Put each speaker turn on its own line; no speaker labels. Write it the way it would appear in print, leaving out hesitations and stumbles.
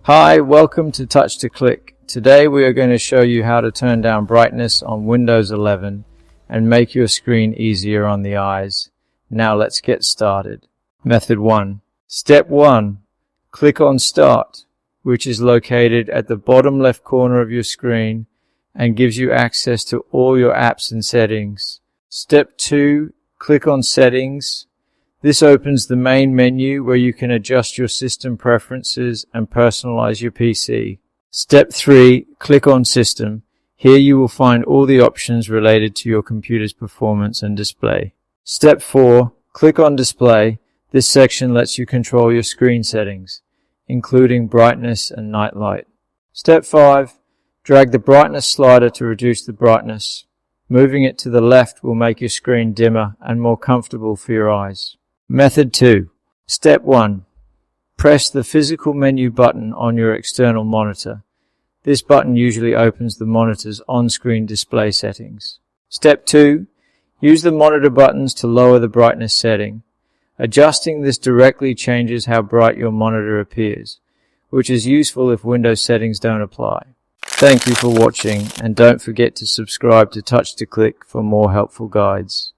Hi, welcome to Touch to Click. Today we are going to show you how to turn down brightness on Windows 11 and make your screen easier on the eyes. Now let's get started. Method 1. Step 1. Click on Start, which is located at the bottom left corner of your screen and gives you access to all your apps and settings. Step 2. Click on Settings. This opens the main menu where you can adjust your system preferences and personalize your PC. Step 3. Click on System. Here you will find all the options related to your computer's performance and display. Step 4. Click on Display. This section lets you control your screen settings, including brightness and night light. Step 5. Drag the brightness slider to reduce the brightness. Moving it to the left will make your screen dimmer and more comfortable for your eyes. Method 2. Step 1. Press the physical menu button on your external monitor. This button usually opens the monitor's on-screen display settings. Step 2. Use the monitor buttons to lower the brightness setting. Adjusting this directly changes how bright your monitor appears, which is useful if Windows settings don't apply. Thank you for watching, and don't forget to subscribe to Touch to Click for more helpful guides.